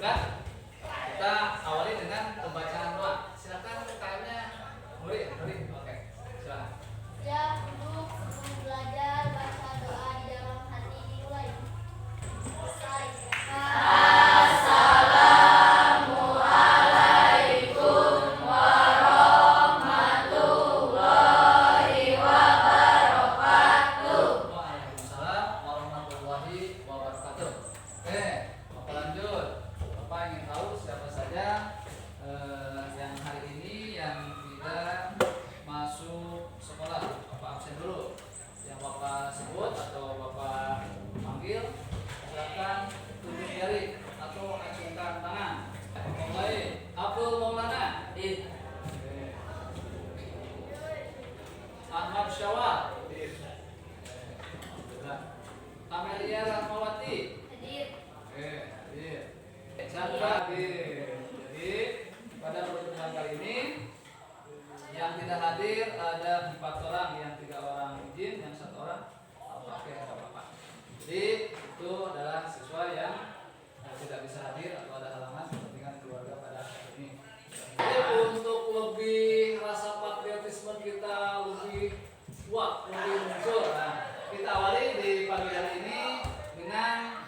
Kan? Kita awali dengan pembacaan doa. Silakan KM-nya Nuri. Oke. Silakan. Setiap duduk sebelum belajar baca doa di dalam hati dimulai. Selesai. Waalaikumsalam warahmatullahi wabarakatuh. Oke, Bapak lanjut. Bapak ingin tahu siapa saja yang hari ini yang tidak masuk sekolah. Bapak absen dulu. Yang Bapak sebut atau Bapak panggil, silakan tunjuk jari atau acungkan tangan. Mulai. Abdul Maulana. Oke. Ahmad Syawal. Amelia Rahmawati. Hadir. Oke, hadir. Chandra hadir. Jadi pada pertemuan kali ini yang tidak hadir ada 4 orang, yang 3 orang izin, yang 1 orang pakai nggak apa-apa. Jadi itu adalah siswa yang tidak bisa hadir atau ada halangan kepentingan keluarga pada hari ini. Jadi untuk lebih rasa patriotisme kita lebih kuat, lebih muncul. Nah, kita awali di pagi hari ini dengan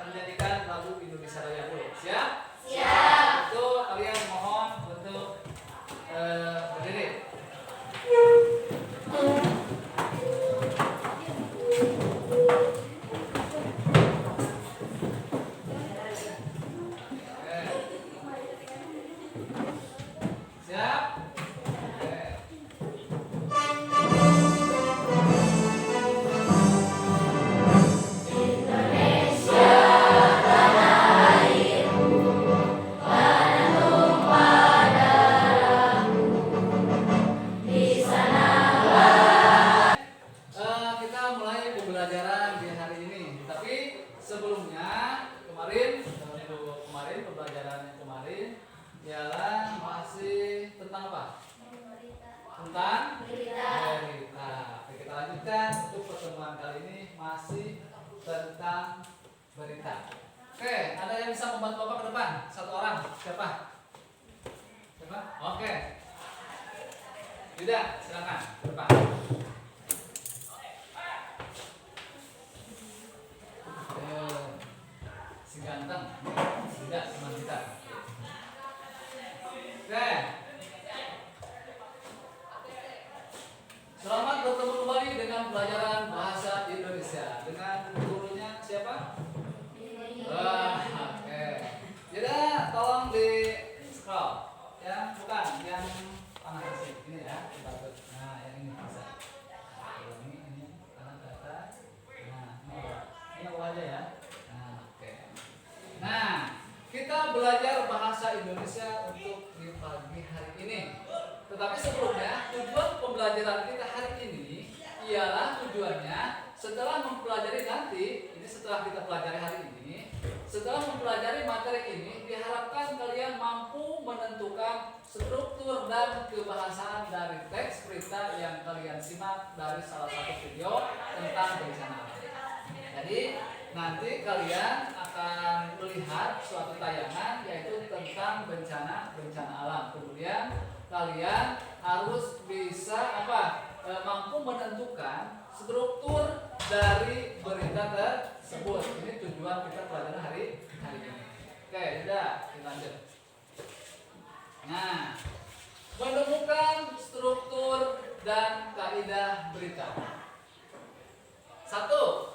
menyanyikan lagu Indonesia Raya dulu. Siap? Siap. Itu kalian mohon untuk berdiri. Siap? Oke. Kita mulai pembelajaran di hari ini. Tapi sebelumnya kemarin pembelajaran yang kemarin ialah masih tentang apa? Tentang berita. Oke, kita lanjutkan untuk pertemuan kali ini masih tentang berita. Oke, ada yang bisa membantu Bapak ke depan? 1 orang. Siapa? Oke. Yuda, silakan ke depan. Si ganteng, tidak teman kita. Oke. Selamat bertemu kembali dengan pelajaran bahasa Indonesia dengan gurunya siapa? Oke. Jadi tolong di scroll, ya, bukan yang panas sih, ini ya, kita atur. Nah, yang ini bisa. Ini kanan ke atas. Nah, ini apa aja ya? Nah, oke. Nah, kita belajar bahasa Indonesia untuk di pagi hari ini. Tetapi sebelumnya, tujuan pembelajaran kita hari ini ialah tujuannya setelah mempelajari nanti, ini setelah kita pelajari hari ini, setelah mempelajari materi ini, diharapkan kalian mampu menentukan struktur dan kebahasaan dari teks berita yang kalian simak dari salah satu video tentang bencana alam. Jadi nanti kalian akan melihat suatu tayangan yaitu tentang bencana alam. Kemudian kalian harus bisa mampu menentukan struktur dari berita tersebut. Ini tujuan kita pelajaran hari ini. Oke, sudah, kita lanjut. Nah, menemukan struktur dan kaidah berita. 1.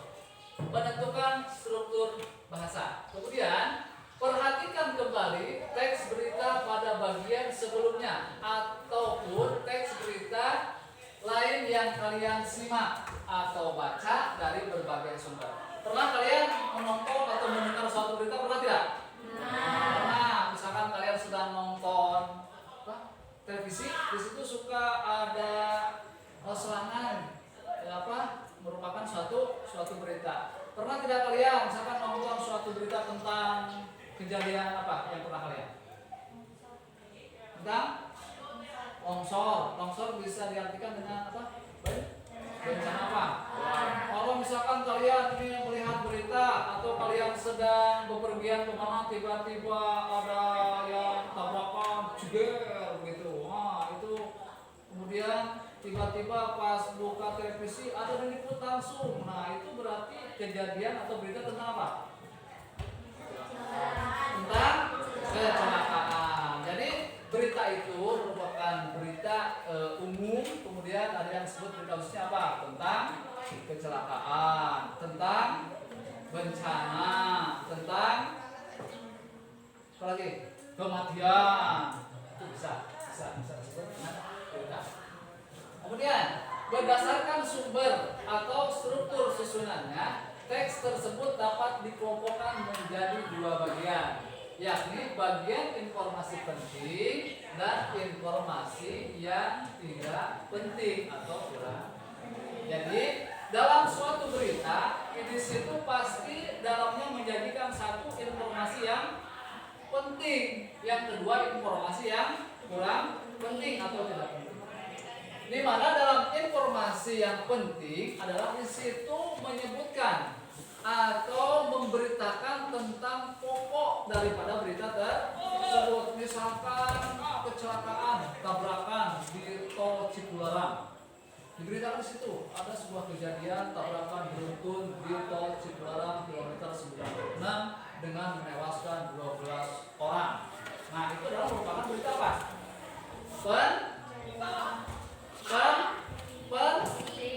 Menentukan struktur bahasa. Kemudian perhatikan kembali teks berita pada bagian sebelumnya ataupun teks berita lain yang kalian simak atau baca dari berbagai sumber. Pernah kalian menonton atau mendengar suatu berita, pernah tidak? Pernah. Misalkan kalian sedang nonton televisi, di situ suka ada serangan merupakan suatu berita. Pernah tidak kalian misalkan nonton suatu berita tentang kejadian apa yang pernah kalian? Tentang longsor. Longsor bisa diartikan dengan apa? Bencana apa? Kalau misalkan kalian ini melihat berita atau kalian sedang bepergian kemana tiba-tiba ada yang tabrakan, jeger begitu. Nah itu kemudian tiba-tiba pas buka televisi ada diliput langsung. Nah itu berarti kejadian atau berita tentang apa? Tentang kecelakaan. Jadi berita itu merupakan berita umum, kemudian ada yang disebut berita khususnya apa? Tentang kecelakaan, tentang bencana, tentang apa lagi? Kematian. Itu bisa disebut dengan berita. Kemudian berdasarkan sumber atau struktur susunannya, teks tersebut dapat dikelompokkan menjadi dua bagian, yakni bagian informasi penting dan informasi yang tidak penting atau kurang. Jadi dalam suatu berita di situ pasti dalamnya menjadikan satu informasi yang penting, yang kedua informasi yang kurang penting atau tidak penting. Di mana dalam informasi yang penting adalah di situ menyebutkan atau memberitakan tentang pokok daripada berita tersebut. Misalkan kecelakaan, tabrakan di tol Cipularang. Diberitakan di situ ada sebuah kejadian tabrakan beruntun di tol Cipularang kilometer 96 dengan menewaskan 12 orang. Nah, itu adalah merupakan berita apa?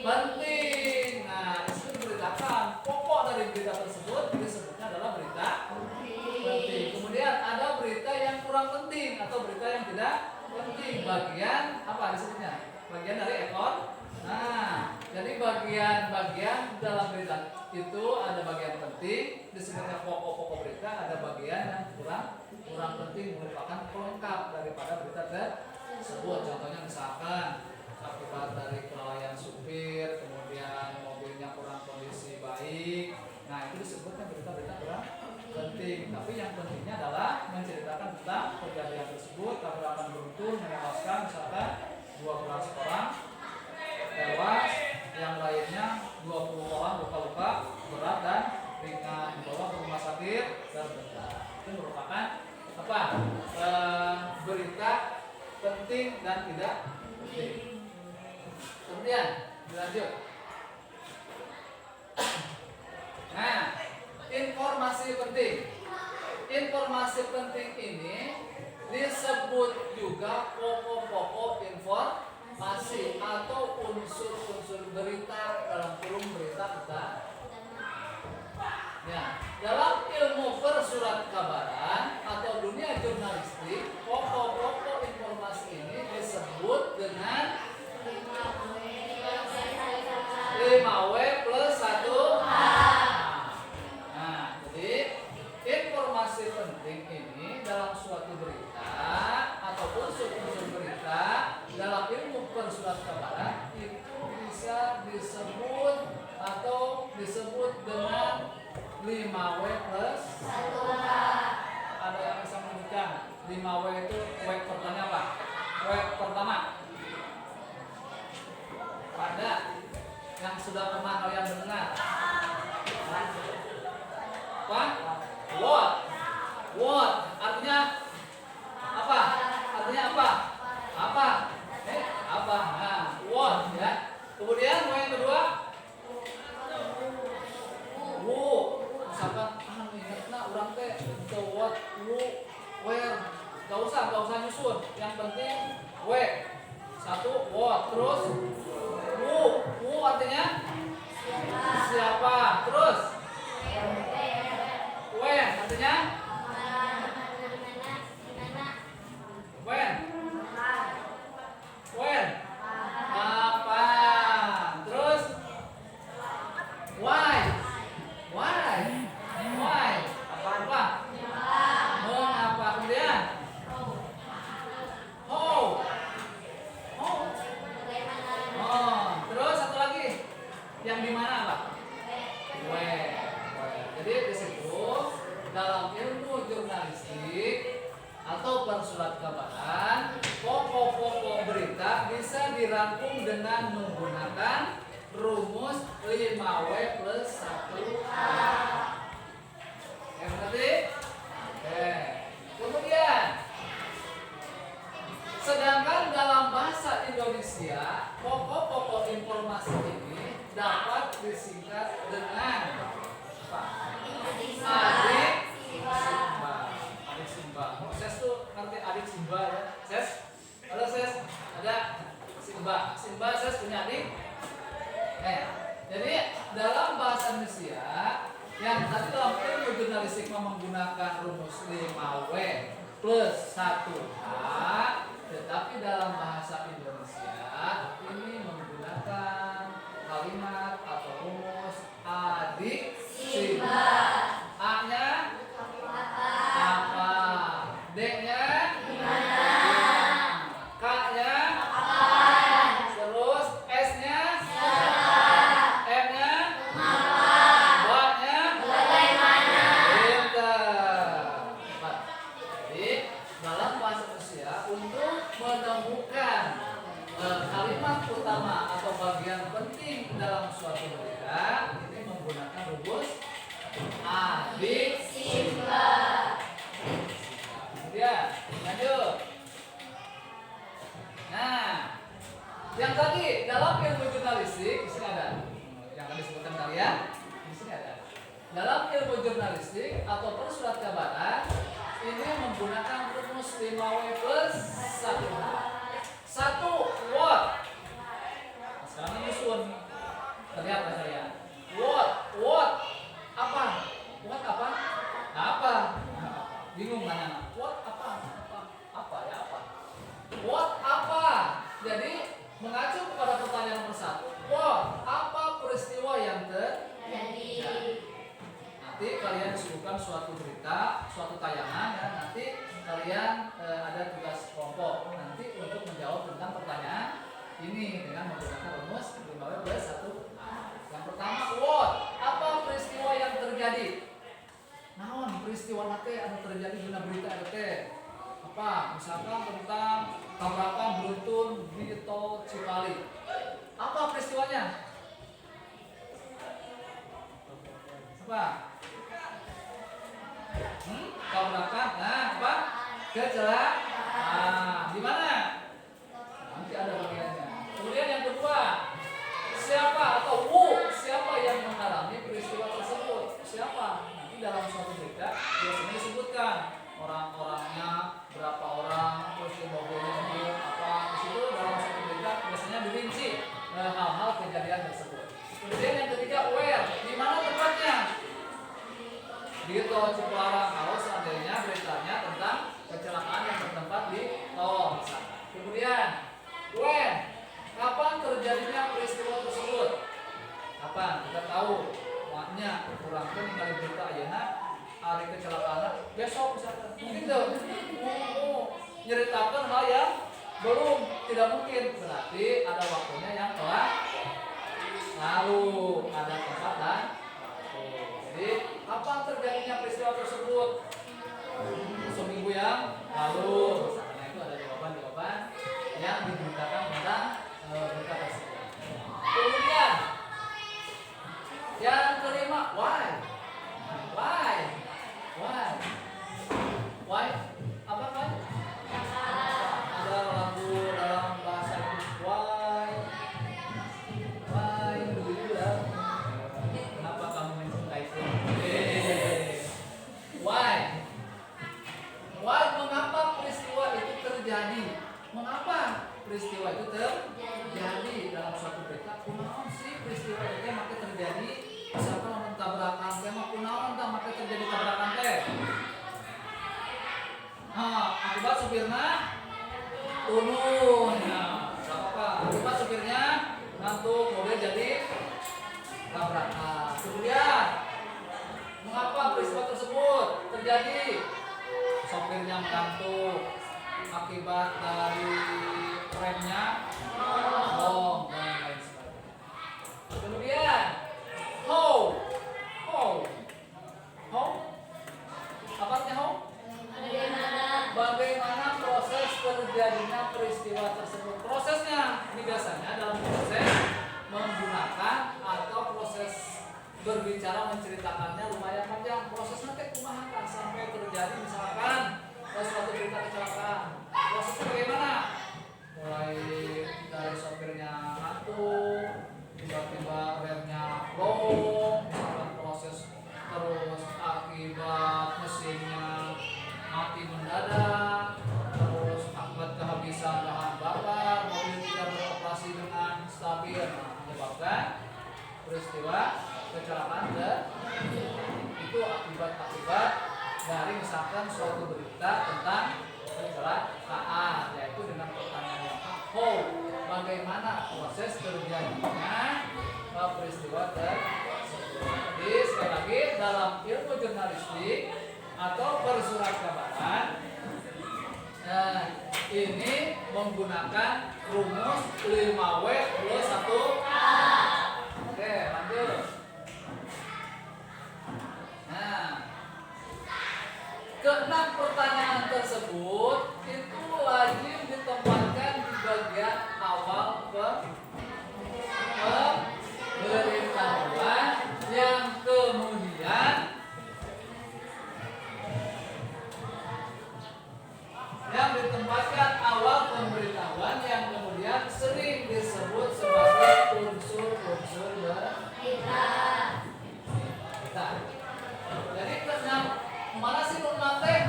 Penting. Nah, itu diberitakan pokok dari berita tersebut disebutnya adalah berita penting. Kemudian ada berita yang kurang penting atau berita yang tidak penting. Bagian apa disebutnya? Bagian dari ekor. Nah, jadi bagian-bagian dalam berita itu ada bagian penting, disebutnya pokok-pokok berita, ada bagian yang kurang penting, merupakan pelengkap daripada berita tersebut. Contohnya misalkan akibat dari kelalaian supir, kemudian mobilnya kurang kondisi baik. Nah, itu disebutnya berita-berita kurang penting. Tapi yang pentingnya adalah menceritakan tentang kejadian tersebut, tabrakan beruntun menewaskan misalkan 12 orang tewas, yang lainnya 20 orang luka-luka berat dan ringan, dibawa ke rumah sakit dan meninggal. Itu merupakan apa? Berita penting dan tidak penting. Kemudian dilanjut. Nah, informasi penting. Informasi penting ini disebut juga pokok-pokok informasi atau unsur-unsur berita dalam kurung berita kita. Ya, dalam ilmu persurat kabaran atau dunia jurnalistik, pokok-pokok informasi ini disebut dengan 5W plus 1H. Nah, jadi informasi penting ini dalam suatu berita atau unsur-unsur berita dalam ilmu persurat kabaran itu bisa disebut atau disebut dengan 5W plus 1H. Ada yang bisa menyebutkan 5W itu W pertama apa? W pertama. Ada yang sudah pernah kalian mendengar? Apa? What? Artinya apa? Artinya apa? Apa? Apa? Nah, what ya. Kemudian yang kedua, who. Misalkan ingatna urang teh the what, who, where. Gak usah nyusun. Yang penting where. Satu what, terus who artinya siapa, terus when artinya when apa, terus why apa mengapa, kemudian how. Terus satu lagi yang di mana Pak? Where. Jadi di situ dalam ilmu jurnalistik atau persurat kabaran, pokok-pokok berita bisa dirangkum dengan menggunakan rumus 5W plus 1A. Oke, berarti? Oke. Kemudian, sedangkan dalam bahasa Indonesia, pokok-pokok informasi ini dapat disingkat dengan apa? Adik Simba. Adik Simba. Ses tuh ngerti adik Simba ya? Ses? Halo Ses? Ada Simba. Simba Ses punya adik? Jadi dalam bahasa Indonesia yang tadi dalam ilmu jurnalistik menggunakan rumus 5W plus 1H, tetapi dalam bahasa Indonesia ini menggunakan kalimat atau rumus adik Simba. A-nya apa? D-nya gimana? K-nya apa? Terus S-nya siapa? M-nya mengapa? B-nya bagaimana? Pintar. Jadi dalam bahasa Indonesia untuk menemukan kalimat utama atau bagian penting dalam suatu berita ini menggunakan rumus adik Simba. Kemudian lanjut. Nah, yang tadi dalam ilmu jurnalistik di sini ada yang tadi disebutkan kalian di sini ada. Dalam ilmu jurnalistik atau persurat kabaran ini menggunakan rumus 5W plus 1H. 1 word. Sekarang nyusun. Terlihat nggak saya? Word. Apa? Word apa? Apa? Bingung nanya. Word apa? Apa ya apa? Word apa? Jadi mengacu kepada pertanyaan nomor 1. Word apa peristiwa yang terjadi? Nanti kalian disuguhkan suatu berita, suatu tayangan ya. Nanti kalian ada tugas kelompok nanti untuk menjawab tentang pertanyaan ini dengan menggunakan rumus 5W plus 1A. Yang pertama, what? Apa peristiwa yang terjadi? Naon peristiwa nate anu terjadi dina berita eta teh? Apa? Misalkan tentang tabrakan beruntun di tol Cipali. Apa peristiwanya? Apa? Tabrakan. Nah, apa? Kecelakaan. Di mana? Nanti ada bagiannya. Kemudian yang kedua, siapa atau siapa yang mengalami peristiwa tersebut? Siapa? Nanti dalam suatu berita biasanya disebutkan orang-orangnya, berapa orang, terus mobilnya apa. Di situ dalam suatu berita biasanya dirinci hal-hal kejadian tersebut. Kemudian yang ketiga, where? Di mana tempatnya? Di tol Cipularang. Kalau seandainya beritanya tentang kecelakaan yang bertempat di tol misalkan. Kemudian when? Kapan terjadinya peristiwa tersebut? Kapan? Kita tahu maknya kurang kan ningali berita ayeuna hari kecelakaan besok misalkan. Mungkin tuh nyeritakan hal yang belum, tidak mungkin, berarti ada waktunya yang telah lalu, ada tempat dan waktu. Jadi kapan terjadinya peristiwa tersebut? Seminggu yang lalu. Karena itu ada jawaban-jawaban yang diberitakan tentang berita tersebut. Kemudian yang kelima, why? Apa kan? Ada lagu dalam bahasa Inggris, why do you love me? Kenapa kamu mencintaiku? Why? Mengapa peristiwa itu terjadi? Mengapa peristiwa itu terjadi dalam suatu berita? Kunaon sih peristiwa itu maka terjadi? Misalkan tabrakan teh mah kunaon tah maka terjadi tabrakan teh? Akibat supirnya turun. Nah, apa? Akibat supirnya ngantuk, mobil jadi tabrakan. Kemudian mengapa peristiwa tersebut terjadi? Sopirnya mengantuk akibat dari remnya blong dan lain sebagainya. Kemudian how? Apa artinya how? Bagaimana proses terjadinya peristiwa tersebut? Prosesnya ini biasanya dalam proses menggunakan berbicara menceritakannya lumayan panjang. Prosesnya teh kumaha kan sampai terjadi misalkan suatu berita kecelakaan. Prosesnya bagaimana? Mulai dari sopirnya ngantuk, tiba-tiba remnya blong, misalkan proses, terus akibat mesinnya mati mendadak, terus akibat kehabisan bahan bakar, mobil tidak beroperasi dengan stabil, menyebabkan peristiwa kecelakaan itu akibat dari misalkan suatu berita tentang kecelakaan, yaitu dengan pertanyaan yang bagaimana proses terjadinya peristiwa tersebut. Jadi sekali lagi dalam ilmu jurnalistik atau persurat kabaran ini menggunakan rumus 5W plus 1H. Oke, lanjut. Nah, keenam pertanyaan tersebut itu wajib ditempatkan di bagian awal pemberitahuan yang kemudian sering disebut sebagai unsur-unsur berita. Jadi mana sih nomor teh?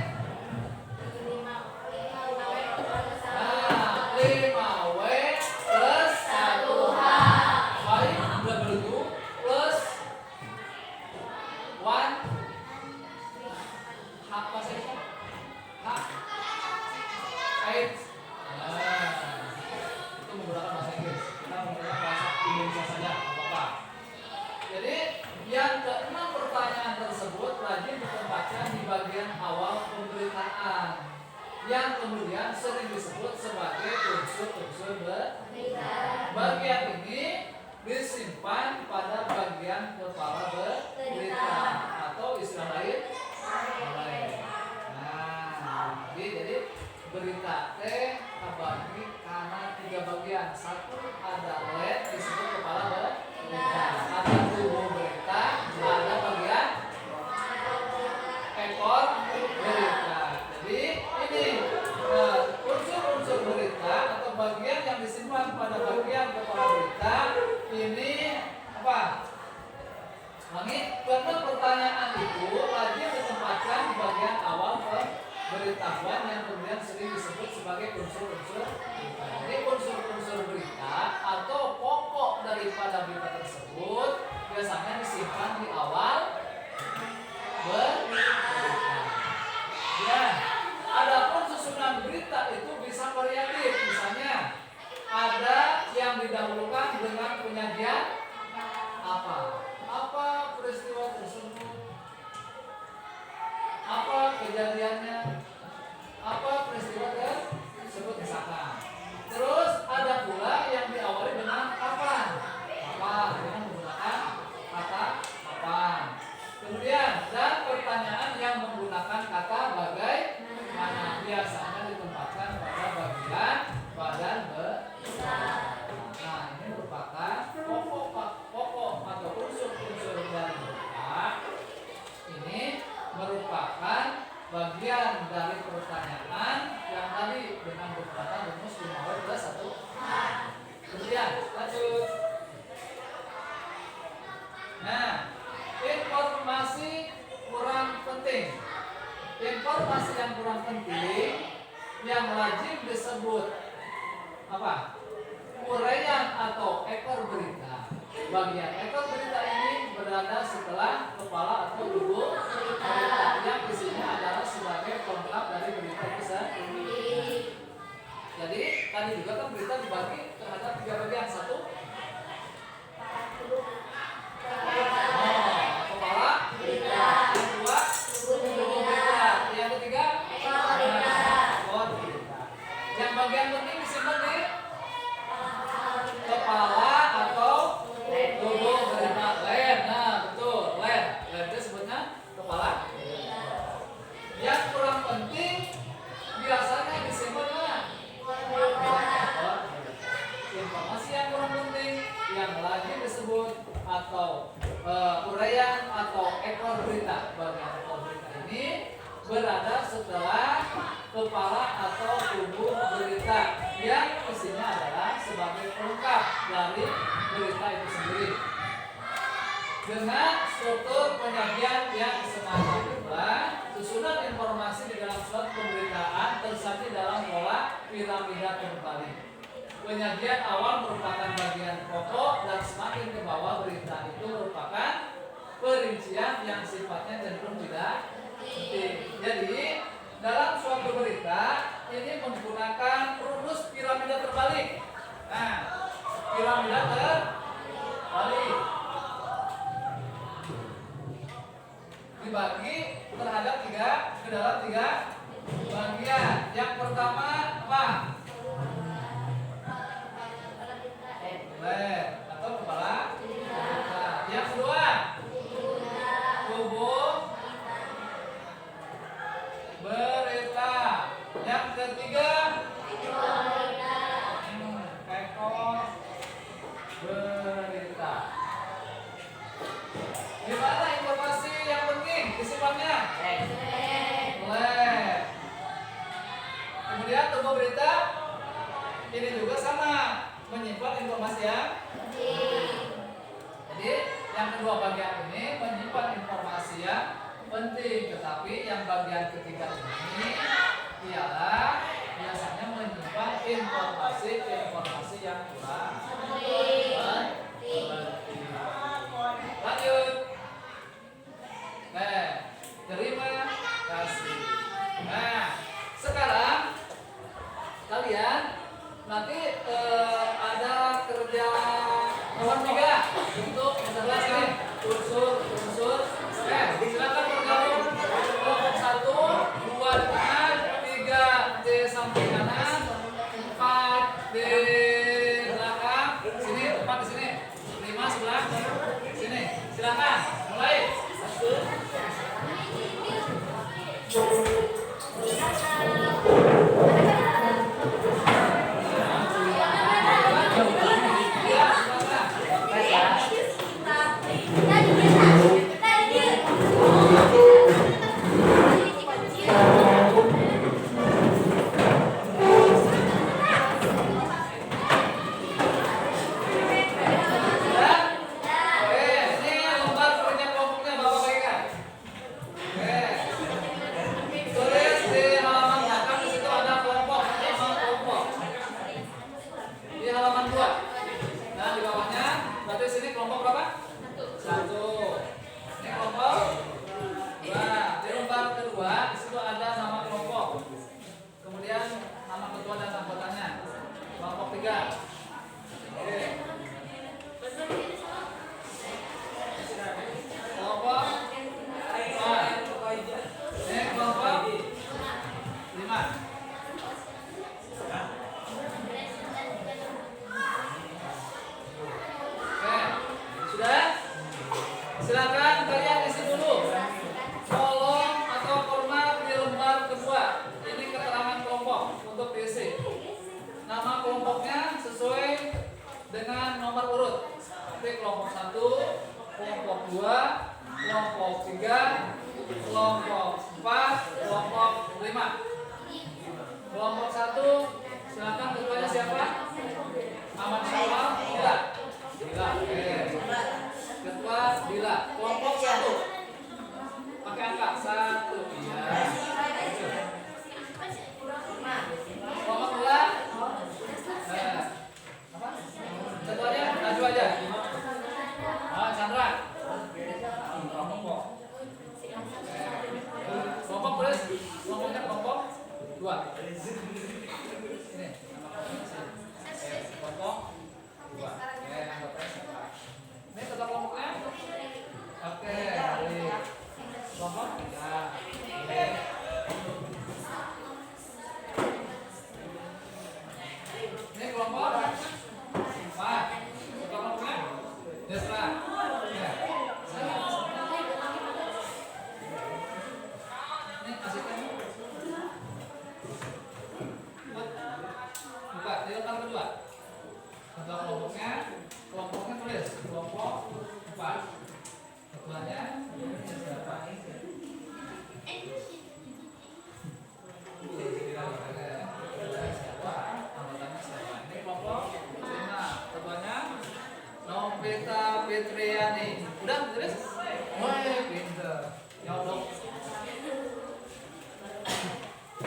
5W plus 1H. Baik, udah begitu plus 1 H apa sih? H 8. Itu menggunakan bahasa Inggris. Kita menggunakan bahasa Indonesia saja, apa-apa. Jadi yang keenam pertanyaan tersebut wajib ditempatkan di bagian awal pemberitaan, yang kemudian sering disebut sebagai unsur-unsur berita. Bagian ini disimpan pada bagian kepala berita atau istilah lain. Nah, jadi berita teh terbagi karena 3 bagian. Satu ada lead disebut kepala berita, ada tubuh berita, ada bagian ekor berita. Jadi ini unsur-unsur berita atau bagian yang disimpan pada bagian kepala berita ini apa? Ini karena pertanyaan itu wajib ditempatkan di bagian awal pemberitahuan yang kemudian sering disebut sebagai unsur-unsur berita. Jadi unsur-unsur berita atau pokok daripada berita tersebut biasanya disimpan di awal berita. Ya, adapun susunan berita itu bisa variatif. Misalnya ada yang didahulukan dengan penyajian apa peristiwa tersebut, apa kejadiannya, apa peristiwa tersebut misalkan. Terus ada pula yang diawali dengan kapan dengan menggunakan kata kapan. Kemudian dan pertanyaan yang menggunakan kata bagaimana biasanya ditempatkan pada bagian badan berita. Nah, ini merupakan pokok atau unsur-unsur dari berita. Ini merupakan bagian dari pertanyaan yang tadi dengan menggunakan rumus 5W plus 1H. Kemudian lanjut. Nah, informasi kurang penting. Informasi yang kurang penting yang wajib disebut apa? Uraian atau ekor berita. Bagian ekor berita ini berada setelah kepala atau tubuh berita yang isinya adalah sebagai pelengkap dari berita itu sendiri. Jadi tadi juga kan berita dibagi terhadap 3 bagian. Satu kepala berita, yang kedua tubuh berita, yang ketiga ekor berita. Yang bagian penting disimpan di kepala atau tubuh berita. Len, nah betul, len itu sebutnya kepala. berada setelah kepala atau tubuh berita yang isinya adalah sebagai pelengkap dari berita itu sendiri. Dengan struktur penyajian yang semacam itulah, susunan informasi di dalam suatu pemberitaan tersaji dalam pola piramida terbalik. Penyajian awal merupakan bagian pokok dan semakin ke bawah berita itu merupakan perincian yang sifatnya cenderung tidak penting. Jadi dalam suatu berita ini menggunakan rumus piramida terbalik. Nah, piramida terbalik dibagi terhadap ke dalam tiga bagian. Yang pertama apa? Atau kepala. Nah, yang kedua tubuh berita. Yang ketiga ekor berita. Gimana informasi yang penting disipannya? Kemudian tubuh berita ini juga sama, menyimpan informasi yang penting. Jadi yang kedua bagian ini menyimpan informasi yang penting, tetapi yang bagian ketiga ini ialah biasanya menyimpan informasi yang kurang penting. Lanjut. Terima kasih. Nah, sekarang kalian nanti ada kerja nomor 3 untuk menjelaskan unsur. Silakan bergabung kelompok 1, 2 di tengah, 3 di samping kanan, 4 di belakang, sini 4 di sini, 5 sebelah sini. Silakan mulai. Silakan kalian isi dulu kolom atau format di lembar kedua. Ini keterangan kelompok untuk diisi. Nama kelompoknya sesuai dengan nomor urut. Nanti kelompok 1, kelompok 2, kelompok 3, kelompok 4, kelompok 5. Kelompok 1, silakan ketuanya siapa? Ahmad Syawal? Tidak. Bila. Ketua Bila. Kelompok 1 pakai angka 1. Iya. Kelompok 2 apa? Ketuanya maju aja. Chandra. Kelompok. Kelompok terus. Kelompoknya kelompok 2. Ini. Kelompok 2. Ini tetap kelompoknya. Oke, baik. Kelompok 3. Ini kelompok 4. Kelompoknya Desra. Ini kasihkan.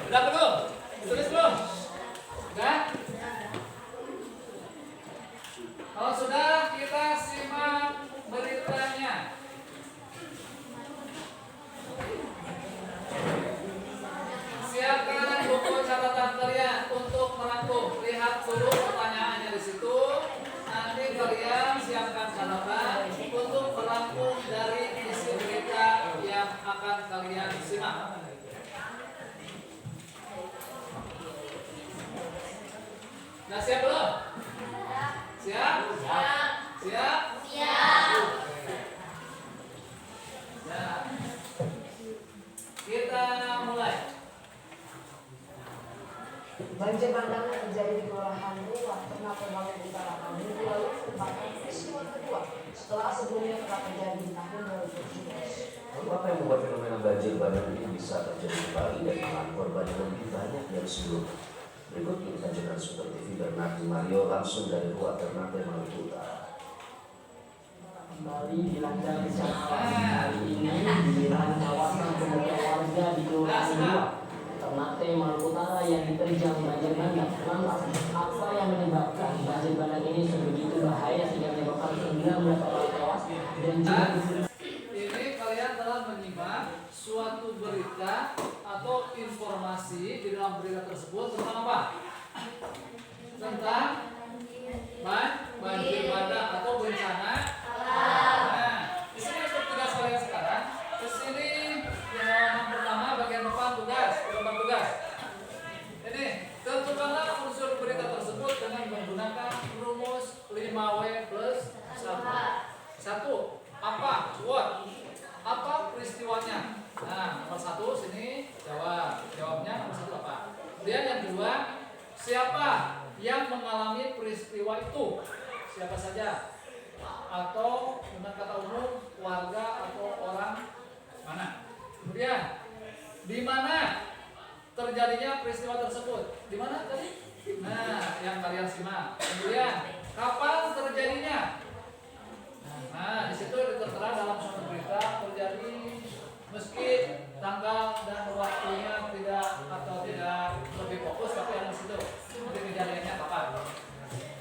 Udah belum? Tulis belum? Udah? Kalau sudah, kita simak beritanya. Siapkan buku catatan kalian untuk merangkum. Lihat dulu pertanyaannya di situ. Nanti kalian siapkan catatan untuk merangkum dari isi berita yang akan kalian simak. Nah, siap belum? Siap? Siap. Siap? Siap. Nah, kita mulai. Banjir bandang yang terjadi di Kelurahan Ruah Ternate Bangun Utara minggu lalu merupakan peristiwa kedua setelah sebelumnya pernah terjadi di tahun 2017. Lalu apa yang membuat fenomena banjir bandang ini bisa terjadi kembali dan menelan korban yang lebih banyak dari sebelumnya? Berikut inikan jurnalis Super TV Bernardi Mario langsung dari Ruah Ternate Maluku Utara. Kembali dilanda bencana hari ini di wilayah kawasan pemukiman warga di Kelurahan Ruah Ternate Maluku Utara yang diterjang banjir bandang. Lantas, apa yang menyebabkan banjir bandang ini sebegitu bahaya sehingga menyebabkan 19 orang tewas dan juga Ini kalian telah menyimak suatu berita atau informasi di dalam berita tersebut tentang apa? Tentang banjir bandang atau bencana. Nah, di sini untuk tugas kalian sekarang, di sini di halaman pertama bagian depan tugas. Ini tentukanlah unsur berita tersebut dengan menggunakan rumus 5W plus 1. 1. Apa? What? Apa peristiwanya? Nah, nomor 1 sini jawabnya nomor 1 apa? Kemudian yang kedua, siapa yang mengalami peristiwa itu? Siapa saja? Atau dengan kata umum warga atau orang mana? Kemudian di mana terjadinya peristiwa tersebut? Di mana tadi? Nah, yang kalian simak. Kemudian kapan terjadinya? Nah, di situ tertera dalam suatu berita terjadi meski tanggal dan waktunya tidak lebih fokus, tapi ada di situ. Nanti kejadiannya kapan?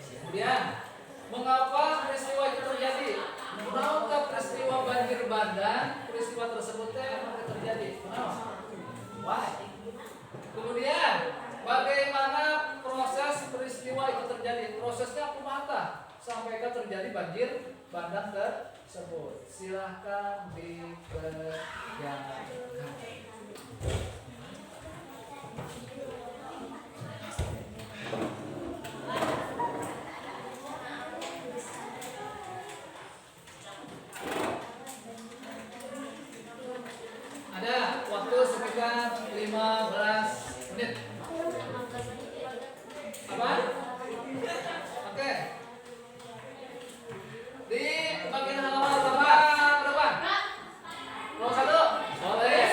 Kemudian mengapa peristiwa itu terjadi? Mengapa peristiwa banjir bandang peristiwa tersebut terjadi? Kenapa? Why? Kemudian bagaimana proses peristiwa itu terjadi? Prosesnya apa sampai terjadi banjir bandang tersebut? Silahkan dikerjakan. Ada waktu sekitar 15 menit. Apa? Oke. Di bagian halaman pertama berapa? Nomor 1. Boleh.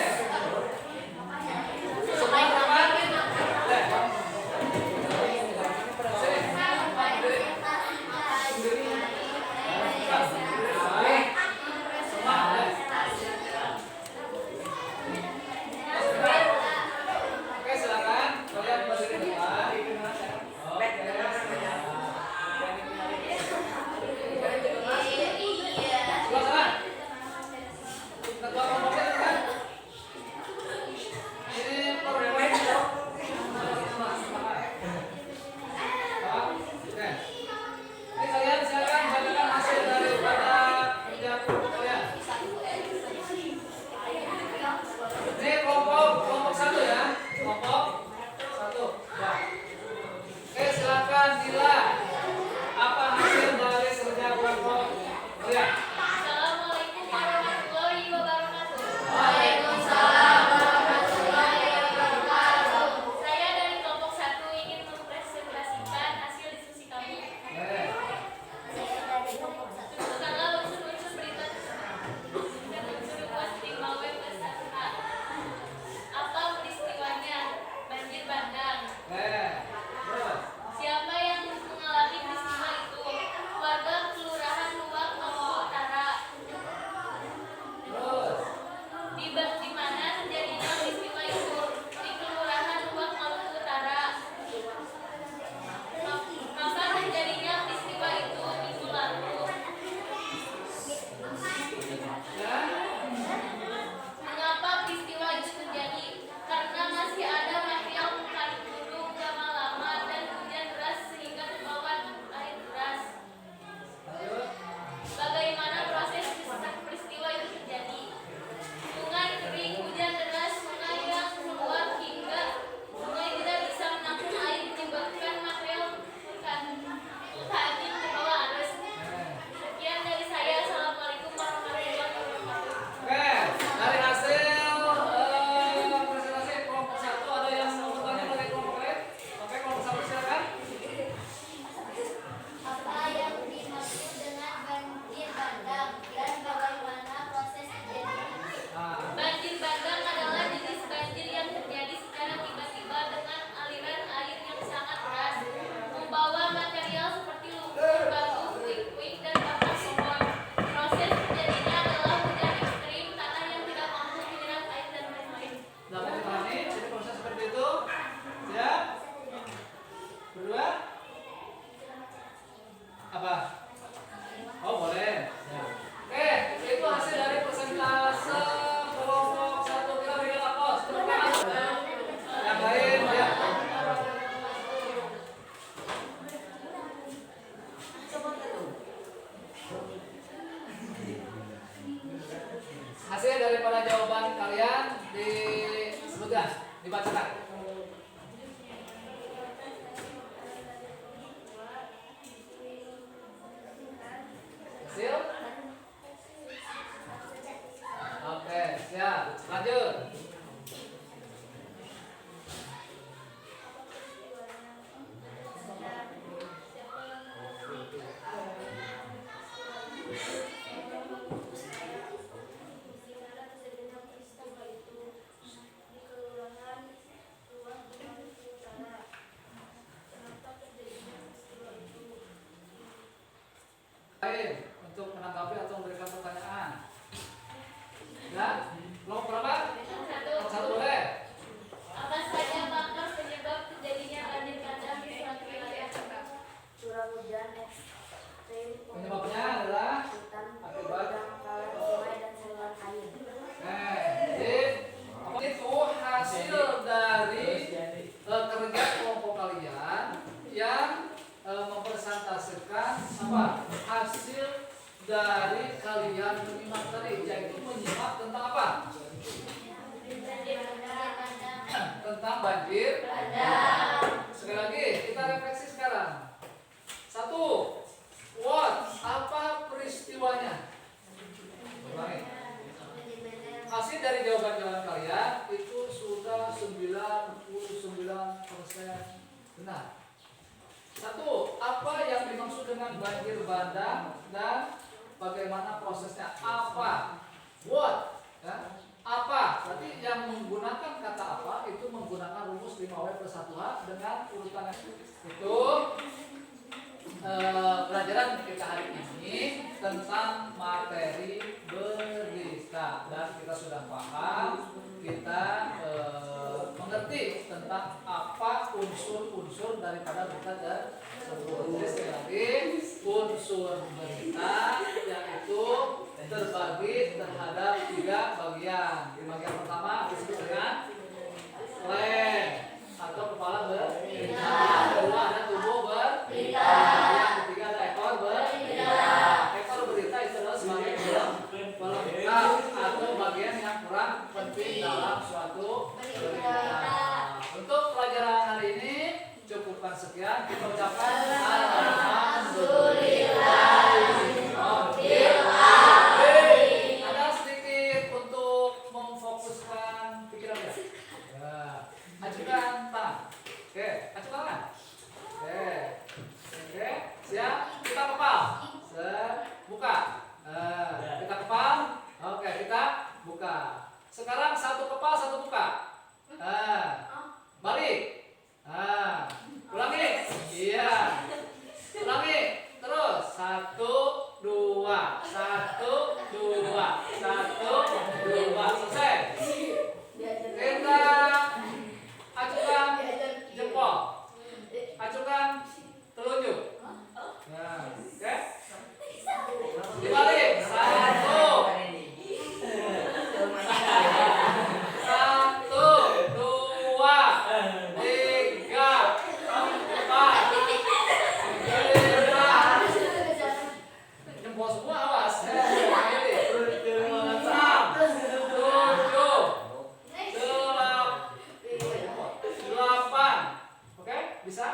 Dibacakan. Hasil? Oke, siap. Lanjut. Lain untuk menanggapi atau memberikan pertanyaan. Ya, kelompok berapa? Satu boleh. Apa saja faktor penyebab terjadinya banjir bandang di suatu wilayah? Curah hujan ekstrim, Penyebabnya adalah hutan, akibat dangkal sungai dan saluran air. jadi itu hasil dari kerja kelompok kalian yang mempresentasikan apa hasil dari kalian menyimak tadi, yaitu menyimak tentang apa? Tentang banjir bandang. Sekali lagi kita refleksi sekarang. Satu, what? Apa peristiwanya? Ulangi. Hasil dari jawaban-jawaban kalian itu sudah 99% benar. Satu, apa yang dimaksud dengan banjir bandang dan bagaimana prosesnya? Apa? What? Ya? Apa? Berarti yang menggunakan kata apa itu menggunakan rumus 5W+1H dengan urutan itu. Pelajaran kita hari ini tentang materi berita dan kita sudah paham, kita mengerti tentang apa unsur-unsur daripada berita tersebut. Jadi sekali lagi unsur berita yaitu terbagi terhadap 3 bagian. Di bagian pertama disebut dengan flank atau kepala berita. Kedua ada tubuh berita. Yang ketiga ada ekor berita. Ekor berita itu adalah sebagai pelengkap atau bagian yang kurang penting dalam suatu berita. Untuk pelajaran hari ini cukupkan sekian. Kita ucapkan alhamdulillah. Ada sedikit untuk memfokuskan pikiran ya. Ajukan tangan. Oke, ajukan tangan. Oke, siap. Kita kepal. Buka. Kita kepal. Oke, kita buka. Sekarang satu kepal, satu buka. Balik. Ulangi. Iya. Ulangi. Terus 1, 2, 1, 2, 1, 2. Selesai. Kita acukan jempol. Acukan telunjuk. Nah, oke. Dibalik. 1, 4, 5, jempol semua awas. 6, 7, 8. Oke, bisa?